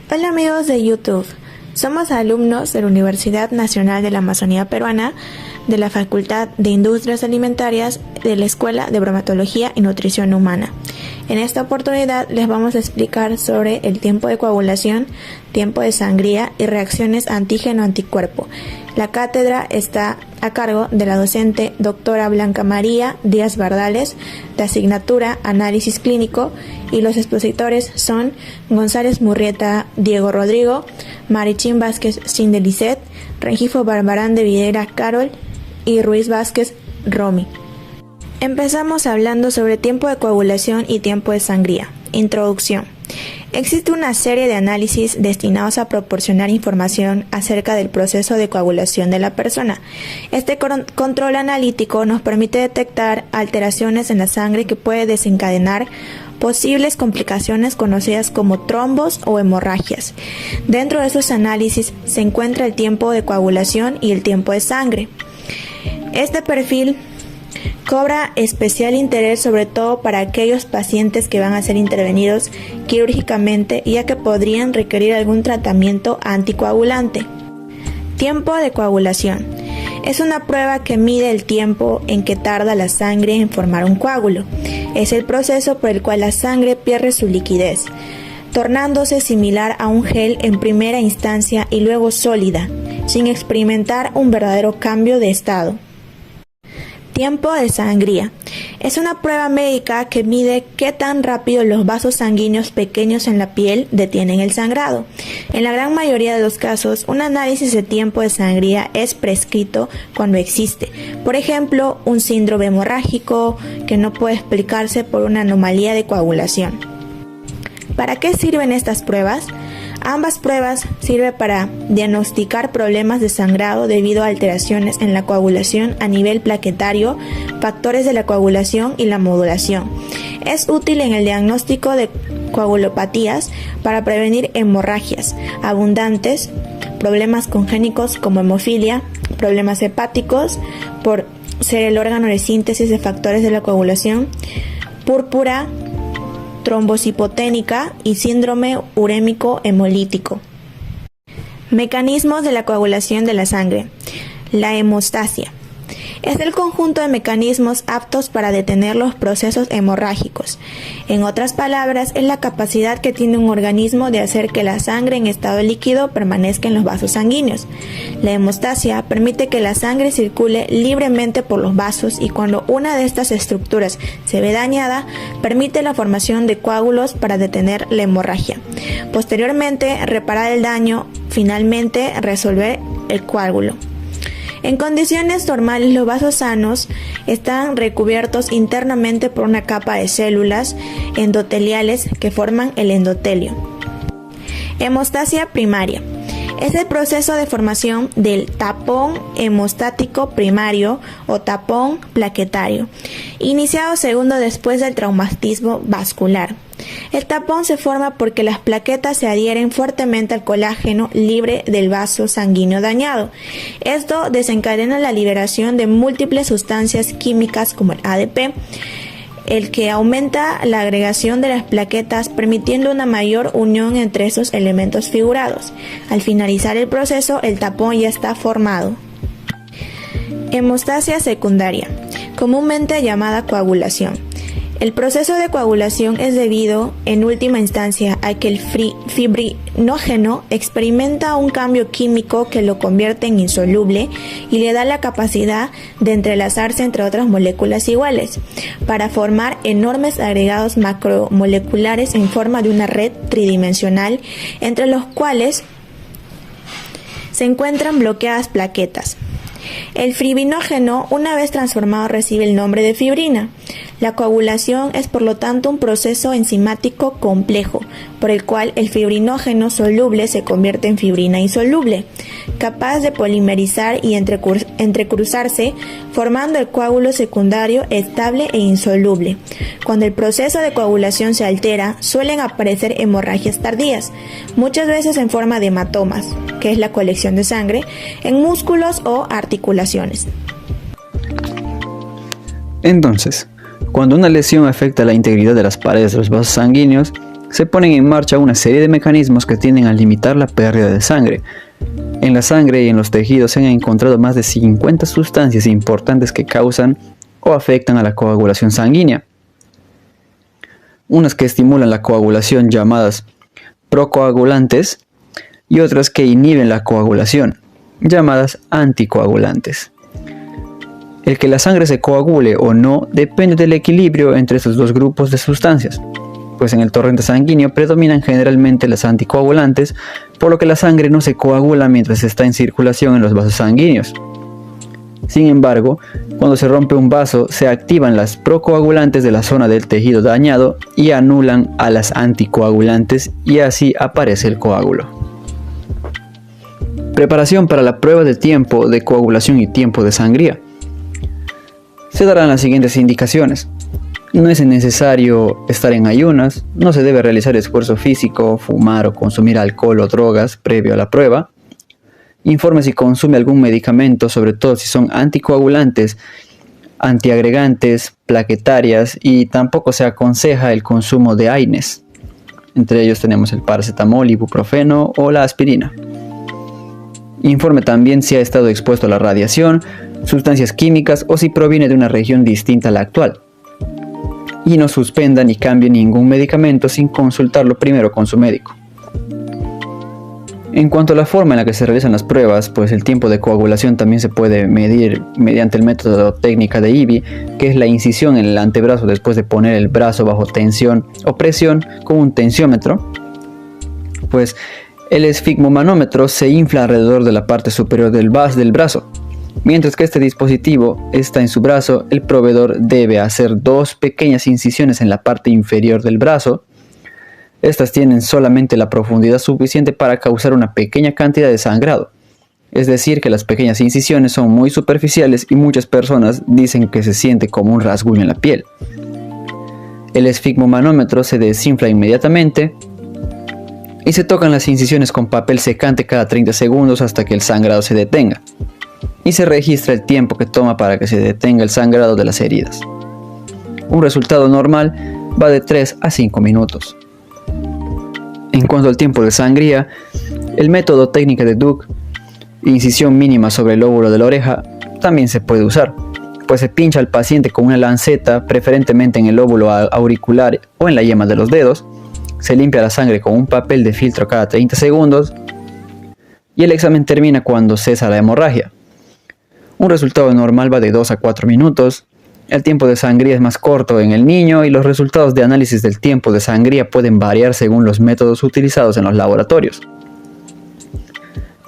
Hola amigos de YouTube, somos alumnos de la Universidad Nacional de la Amazonía Peruana, de la Facultad de Industrias Alimentarias, de la Escuela de Bromatología y Nutrición Humana. En esta oportunidad les vamos a explicar sobre el tiempo de coagulación, tiempo de sangría y reacciones antígeno-anticuerpo. La cátedra está a cargo de la docente doctora Blanca María Díaz Bardales, de asignatura Análisis Clínico, y los expositores son González Murrieta Diego Rodrigo, Marichín Vázquez Sindelicet, Rengifo Barbarán de Videra Carol y Ruiz Vázquez Romy. Empezamos hablando sobre tiempo de coagulación y tiempo de sangría. Introducción. Existe una serie de análisis destinados a proporcionar información acerca del proceso de coagulación de la persona. Este control analítico nos permite detectar alteraciones en la sangre que puede desencadenar posibles complicaciones conocidas como trombos o hemorragias. Dentro de esos análisis se encuentra el tiempo de coagulación y el tiempo de sangre. Este perfil cobra especial interés sobre todo para aquellos pacientes que van a ser intervenidos quirúrgicamente, ya que podrían requerir algún tratamiento anticoagulante. Tiempo de coagulación. Es una prueba que mide el tiempo en que tarda la sangre en formar un coágulo. Es el proceso por el cual la sangre pierde su liquidez, tornándose similar a un gel en primera instancia y luego sólida, sin experimentar un verdadero cambio de estado. Tiempo de sangría. Es una prueba médica que mide qué tan rápido los vasos sanguíneos pequeños en la piel detienen el sangrado. En la gran mayoría de los casos, un análisis de tiempo de sangría es prescrito cuando existe, por ejemplo, un síndrome hemorrágico que no puede explicarse por una anomalía de coagulación. ¿Para qué sirven estas pruebas? Ambas pruebas sirven para diagnosticar problemas de sangrado debido a alteraciones en la coagulación a nivel plaquetario, factores de la coagulación y la modulación. Es útil en el diagnóstico de coagulopatías para prevenir hemorragias abundantes, problemas congénitos como hemofilia, problemas hepáticos por ser el órgano de síntesis de factores de la coagulación, púrpura, trombocitópenia y síndrome urémico hemolítico. Mecanismos de la coagulación de la sangre. La hemostasia. Es el conjunto de mecanismos aptos para detener los procesos hemorrágicos. En otras palabras, es la capacidad que tiene un organismo de hacer que la sangre en estado líquido permanezca en los vasos sanguíneos. La hemostasia permite que la sangre circule libremente por los vasos y cuando una de estas estructuras se ve dañada, permite la formación de coágulos para detener la hemorragia. Posteriormente, reparar el daño, finalmente resolver el coágulo. En condiciones normales, los vasos sanos están recubiertos internamente por una capa de células endoteliales que forman el endotelio. Hemostasia primaria. Es el proceso de formación del tapón hemostático primario o tapón plaquetario, iniciado segundo después del traumatismo vascular. El tapón se forma porque las plaquetas se adhieren fuertemente al colágeno libre del vaso sanguíneo dañado. Esto desencadena la liberación de múltiples sustancias químicas como el ADP, el que aumenta la agregación de las plaquetas, permitiendo una mayor unión entre esos elementos figurados. Al finalizar el proceso, el tapón ya está formado. Hemostasia secundaria, comúnmente llamada coagulación. El proceso de coagulación es debido, en última instancia, a que el fibrinógeno experimenta un cambio químico que lo convierte en insoluble y le da la capacidad de entrelazarse entre otras moléculas iguales, para formar enormes agregados macromoleculares en forma de una red tridimensional, entre los cuales se encuentran bloqueadas plaquetas. El fibrinógeno, una vez transformado, recibe el nombre de fibrina. La coagulación es por lo tanto un proceso enzimático complejo, por el cual el fibrinógeno soluble se convierte en fibrina insoluble, capaz de polimerizar y entrecruzarse, formando el coágulo secundario estable e insoluble. Cuando el proceso de coagulación se altera, suelen aparecer hemorragias tardías, muchas veces en forma de hematomas, que es la colección de sangre, en músculos o articulaciones. Entonces, cuando una lesión afecta la integridad de las paredes de los vasos sanguíneos, se ponen en marcha una serie de mecanismos que tienden a limitar la pérdida de sangre. En la sangre y en los tejidos se han encontrado más de 50 sustancias importantes que causan o afectan a la coagulación sanguínea. Unas que estimulan la coagulación llamadas procoagulantes y otras que inhiben la coagulación, llamadas anticoagulantes. El que la sangre se coagule o no depende del equilibrio entre estos dos grupos de sustancias, pues en el torrente sanguíneo predominan generalmente las anticoagulantes, por lo que la sangre no se coagula mientras está en circulación en los vasos sanguíneos. Sin embargo, cuando se rompe un vaso, se activan las procoagulantes de la zona del tejido dañado y anulan a las anticoagulantes y así aparece el coágulo. Preparación para la prueba de tiempo de coagulación y tiempo de sangría. Se darán las siguientes indicaciones. No es necesario estar en ayunas, no se debe realizar esfuerzo físico, fumar o consumir alcohol o drogas previo a la prueba. Informe si consume algún medicamento, sobre todo si son anticoagulantes, antiagregantes, plaquetarias, y tampoco se aconseja el consumo de AINES. Entre ellos tenemos el paracetamol, ibuprofeno o la aspirina. Informe también si ha estado expuesto a la radiación, sustancias químicas o si proviene de una región distinta a la actual. Y no suspenda ni cambie ningún medicamento sin consultarlo primero con su médico. En cuanto a la forma en la que se realizan las pruebas, pues el tiempo de coagulación también se puede medir mediante el método técnica de IBI, que es la incisión en el antebrazo después de poner el brazo bajo tensión o presión con un tensiómetro. Pues el esfigmomanómetro se infla alrededor de la parte superior del brazo. Mientras que este dispositivo está en su brazo, el proveedor debe hacer dos pequeñas incisiones en la parte inferior del brazo. Estas tienen solamente la profundidad suficiente para causar una pequeña cantidad de sangrado. Es decir, que las pequeñas incisiones son muy superficiales y muchas personas dicen que se siente como un rasguño en la piel. El esfigmomanómetro se desinfla inmediatamente y se tocan las incisiones con papel secante cada 30 segundos hasta que el sangrado se detenga. Y se registra el tiempo que toma para que se detenga el sangrado de las heridas. Un resultado normal va de 3 a 5 minutos. En cuanto al tiempo de sangría, el método técnica de Duke, incisión mínima sobre el lóbulo de la oreja, también se puede usar, pues se pincha al paciente con una lanceta, preferentemente en el lóbulo auricular o en la yema de los dedos, se limpia la sangre con un papel de filtro cada 30 segundos y el examen termina cuando cesa la hemorragia. Un resultado normal va de 2 a 4 minutos. El tiempo de sangría es más corto en el niño y los resultados de análisis del tiempo de sangría pueden variar según los métodos utilizados en los laboratorios.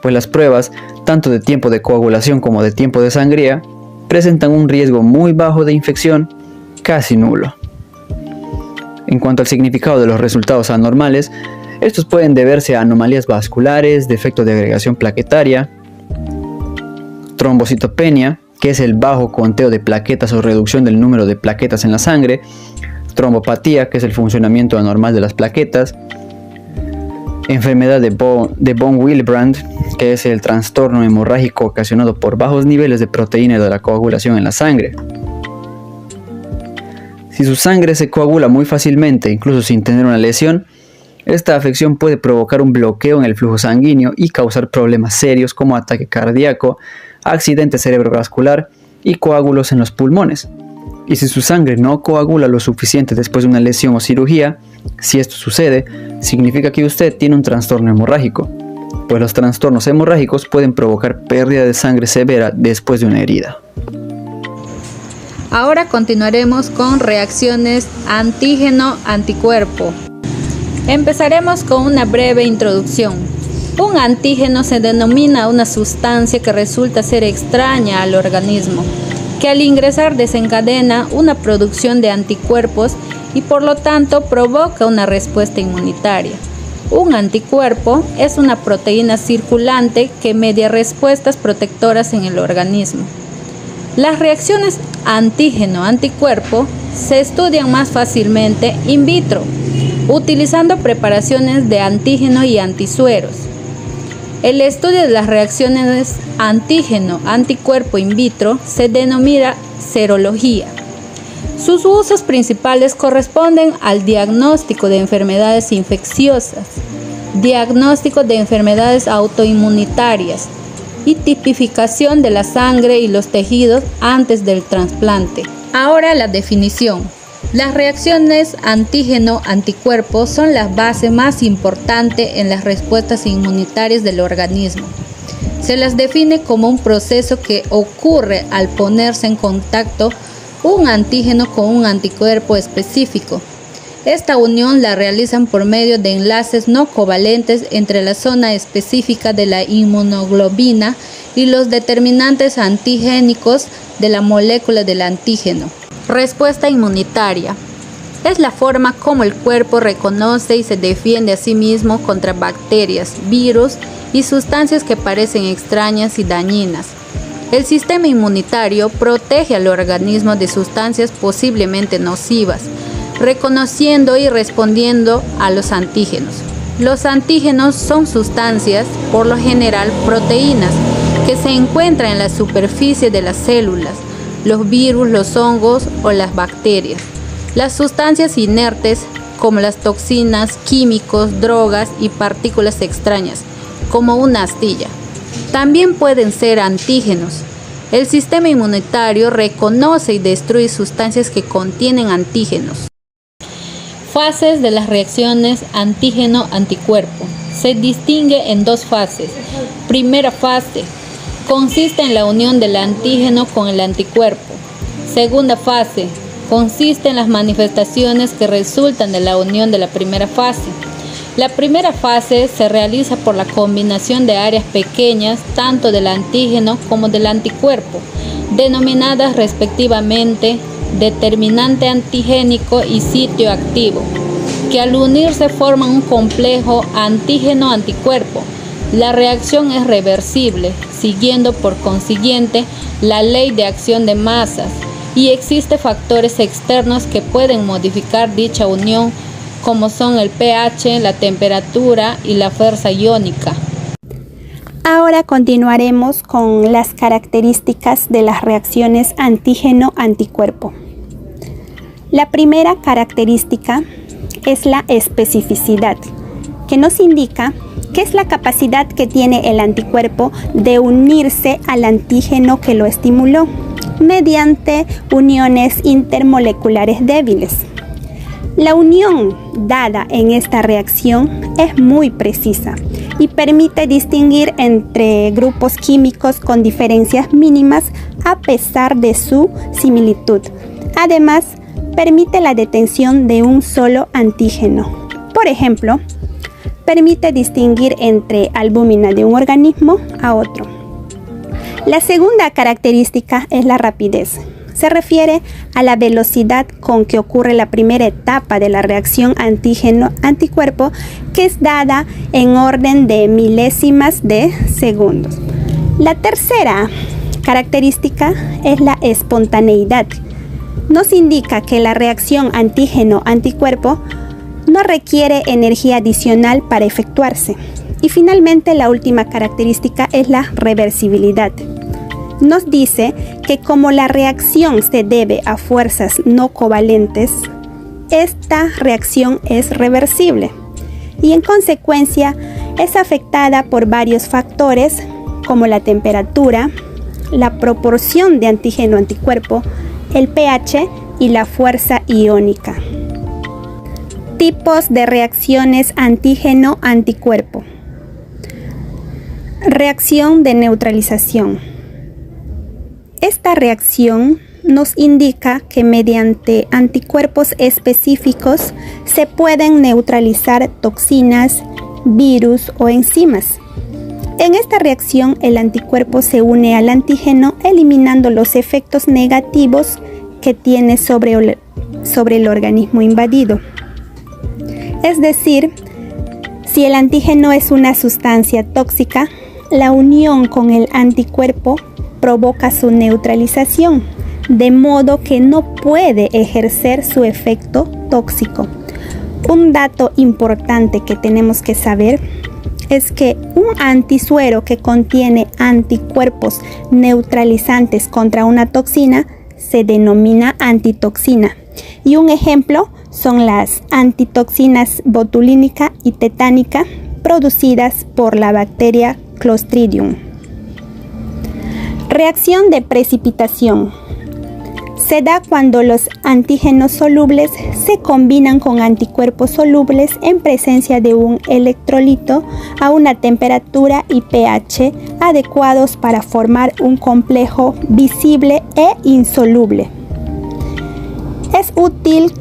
Pues las pruebas, tanto de tiempo de coagulación como de tiempo de sangría, presentan un riesgo muy bajo de infección, casi nulo. En cuanto al significado de los resultados anormales, estos pueden deberse a anomalías vasculares, defecto de agregación plaquetaria, trombocitopenia, que es el bajo conteo de plaquetas o reducción del número de plaquetas en la sangre, trombopatía, que es el funcionamiento anormal de las plaquetas, enfermedad de von Willebrand, que es el trastorno hemorrágico ocasionado por bajos niveles de proteína de la coagulación en la sangre. Si su sangre se coagula muy fácilmente, incluso sin tener una lesión, esta afección puede provocar un bloqueo en el flujo sanguíneo y causar problemas serios como ataque cardíaco, accidente cerebrovascular y coágulos en los pulmones. Y si su sangre no coagula lo suficiente después de una lesión o cirugía, si esto sucede, significa que usted tiene un trastorno hemorrágico, pues los trastornos hemorrágicos pueden provocar pérdida de sangre severa después de una herida. Ahora continuaremos con reacciones antígeno-anticuerpo. Empezaremos con una breve introducción. Un antígeno se denomina una sustancia que resulta ser extraña al organismo, que al ingresar desencadena una producción de anticuerpos y por lo tanto provoca una respuesta inmunitaria. Un anticuerpo es una proteína circulante que media respuestas protectoras en el organismo. Las reacciones antígeno-anticuerpo se estudian más fácilmente in vitro, utilizando preparaciones de antígeno y antisueros. El estudio de las reacciones antígeno-anticuerpo in vitro se denomina serología. Sus usos principales corresponden al diagnóstico de enfermedades infecciosas, diagnóstico de enfermedades autoinmunitarias y tipificación de la sangre y los tejidos antes del trasplante. Ahora la definición. Las reacciones antígeno-anticuerpo son la base más importante en las respuestas inmunitarias del organismo. Se las define como un proceso que ocurre al ponerse en contacto un antígeno con un anticuerpo específico. Esta unión la realizan por medio de enlaces no covalentes entre la zona específica de la inmunoglobina y los determinantes antigénicos de la molécula del antígeno. Respuesta inmunitaria. Es la forma como el cuerpo reconoce y se defiende a sí mismo contra bacterias, virus y sustancias que parecen extrañas y dañinas. El sistema inmunitario protege al organismo de sustancias posiblemente nocivas, reconociendo y respondiendo a los antígenos. Los antígenos son sustancias, por lo general proteínas, que se encuentran en la superficie de las células, los virus, los hongos o las bacterias. Las sustancias inertes, como las toxinas, químicos, drogas y partículas extrañas, como una astilla. También pueden ser antígenos. El sistema inmunitario reconoce y destruye sustancias que contienen antígenos. Fases de las reacciones antígeno-anticuerpo. Se distingue en dos fases. Primera fase. Consiste en la unión del antígeno con el anticuerpo. Segunda fase. Consiste en las manifestaciones que resultan de la unión de la primera fase. La primera fase se realiza por la combinación de áreas pequeñas tanto del antígeno como del anticuerpo, denominadas respectivamente determinante antigénico y sitio activo, que al unirse forman un complejo antígeno-anticuerpo. La reacción es reversible, siguiendo por consiguiente la ley de acción de masas, y existen factores externos que pueden modificar dicha unión, como son el pH, la temperatura y la fuerza iónica. Ahora continuaremos con las características de las reacciones antígeno-anticuerpo. La primera característica es la especificidad, que nos indica que es la capacidad que tiene el anticuerpo de unirse al antígeno que lo estimuló mediante uniones intermoleculares débiles. La unión dada en esta reacción es muy precisa y permite distinguir entre grupos químicos con diferencias mínimas a pesar de su similitud. Además, permite la detención de un solo antígeno. Por ejemplo, permite distinguir entre albúmina de un organismo a otro. La segunda característica es la rapidez. Se refiere a la velocidad con que ocurre la primera etapa de la reacción antígeno-anticuerpo, que es dada en orden de milésimas de segundos. La tercera característica es la espontaneidad. Nos indica que la reacción antígeno-anticuerpo no requiere energía adicional para efectuarse. Y finalmente, la última característica es la reversibilidad. Nos dice que como la reacción se debe a fuerzas no covalentes, esta reacción es reversible y en consecuencia es afectada por varios factores como la temperatura, la proporción de antígeno-anticuerpo, el pH y la fuerza iónica. Tipos de reacciones antígeno-anticuerpo. Reacción de neutralización. Esta reacción nos indica que mediante anticuerpos específicos se pueden neutralizar toxinas, virus o enzimas. En esta reacción, el anticuerpo se une al antígeno, eliminando los efectos negativos que tiene sobre el organismo invadido. Es decir, si el antígeno es una sustancia tóxica, la unión con el anticuerpo provoca su neutralización, de modo que no puede ejercer su efecto tóxico. Un dato importante que tenemos que saber es que un antisuero que contiene anticuerpos neutralizantes contra una toxina se denomina antitoxina. Y un ejemplo son las antitoxinas botulínica y tetánica producidas por la bacteria Clostridium. Reacción de precipitación. Se da cuando los antígenos solubles se combinan con anticuerpos solubles en presencia de un electrolito a una temperatura y pH adecuados para formar un complejo visible e insoluble. Es útil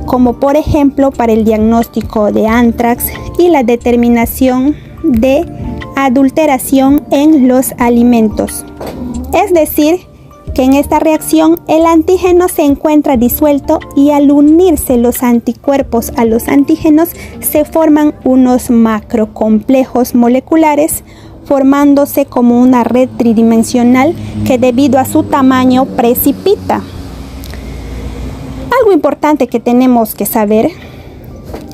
como por ejemplo para el diagnóstico de anthrax y la determinación de adulteración en los alimentos. Es decir, que en esta reacción el antígeno se encuentra disuelto y al unirse los anticuerpos a los antígenos se forman unos macrocomplejos moleculares, formándose como una red tridimensional que debido a su tamaño precipita. Algo importante que tenemos que saber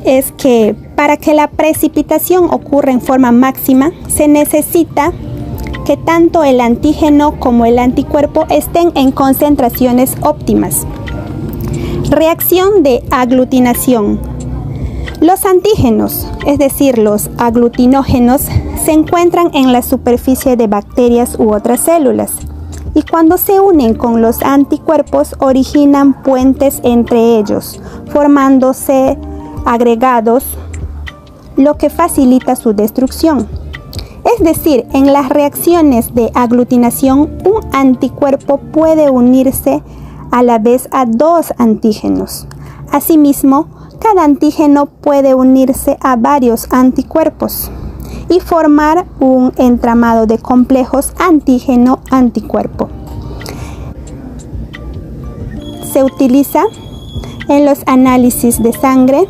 es que para que la precipitación ocurra en forma máxima se necesita que tanto el antígeno como el anticuerpo estén en concentraciones óptimas. Reacción de aglutinación. Los antígenos, es decir, los aglutinógenos, se encuentran en la superficie de bacterias u otras células y cuando se unen con los anticuerpos originan puentes entre ellos, formándose agregados, lo que facilita su destrucción. Es decir, en las reacciones de aglutinación, un anticuerpo puede unirse a la vez a dos antígenos. Asimismo, cada antígeno puede unirse a varios anticuerpos y formar un entramado de complejos antígeno-anticuerpo. Se utiliza en los análisis de sangre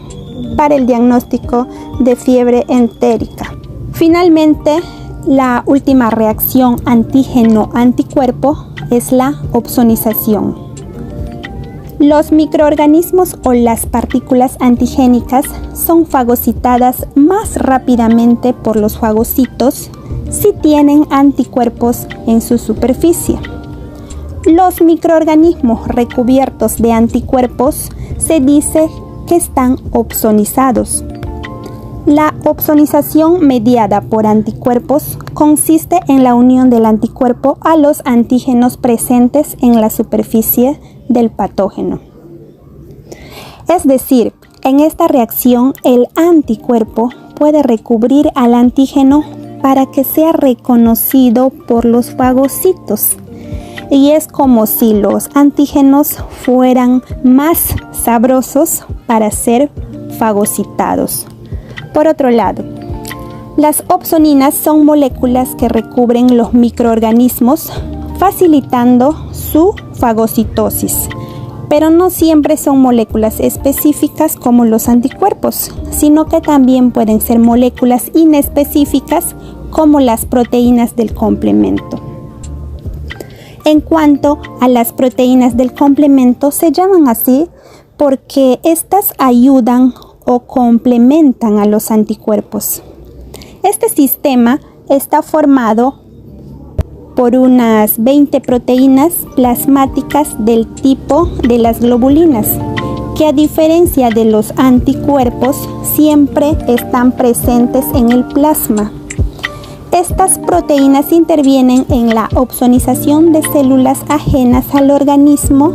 para el diagnóstico de fiebre entérica. Finalmente, la última reacción antígeno-anticuerpo es la opsonización. Los microorganismos o las partículas antigénicas son fagocitadas más rápidamente por los fagocitos si tienen anticuerpos en su superficie. Los microorganismos recubiertos de anticuerpos se dice que están opsonizados. La opsonización mediada por anticuerpos consiste en la unión del anticuerpo a los antígenos presentes en la superficie del patógeno. Es decir, en esta reacción el anticuerpo puede recubrir al antígeno para que sea reconocido por los fagocitos. Y es como si los antígenos fueran más sabrosos para ser fagocitados. Por otro lado, las opsoninas son moléculas que recubren los microorganismos, facilitando su fagocitosis. Pero no siempre son moléculas específicas como los anticuerpos, sino que también pueden ser moléculas inespecíficas como las proteínas del complemento. En cuanto a las proteínas del complemento, se llaman así porque estas ayudan o complementan a los anticuerpos. Este sistema está formado por unas 20 proteínas plasmáticas del tipo de las globulinas, que a diferencia de los anticuerpos, siempre están presentes en el plasma. Estas proteínas intervienen en la opsonización de células ajenas al organismo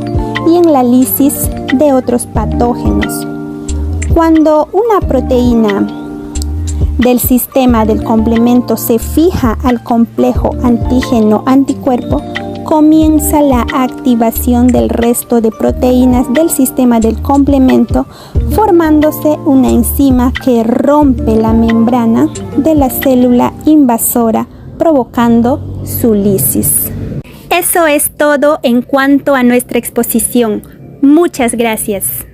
y en la lisis de otros patógenos. Cuando una proteína del sistema del complemento se fija al complejo antígeno-anticuerpo, comienza la activación del resto de proteínas del sistema del complemento, formándose una enzima que rompe la membrana de la célula invasora, provocando su lisis. Eso es todo en cuanto a nuestra exposición. Muchas gracias.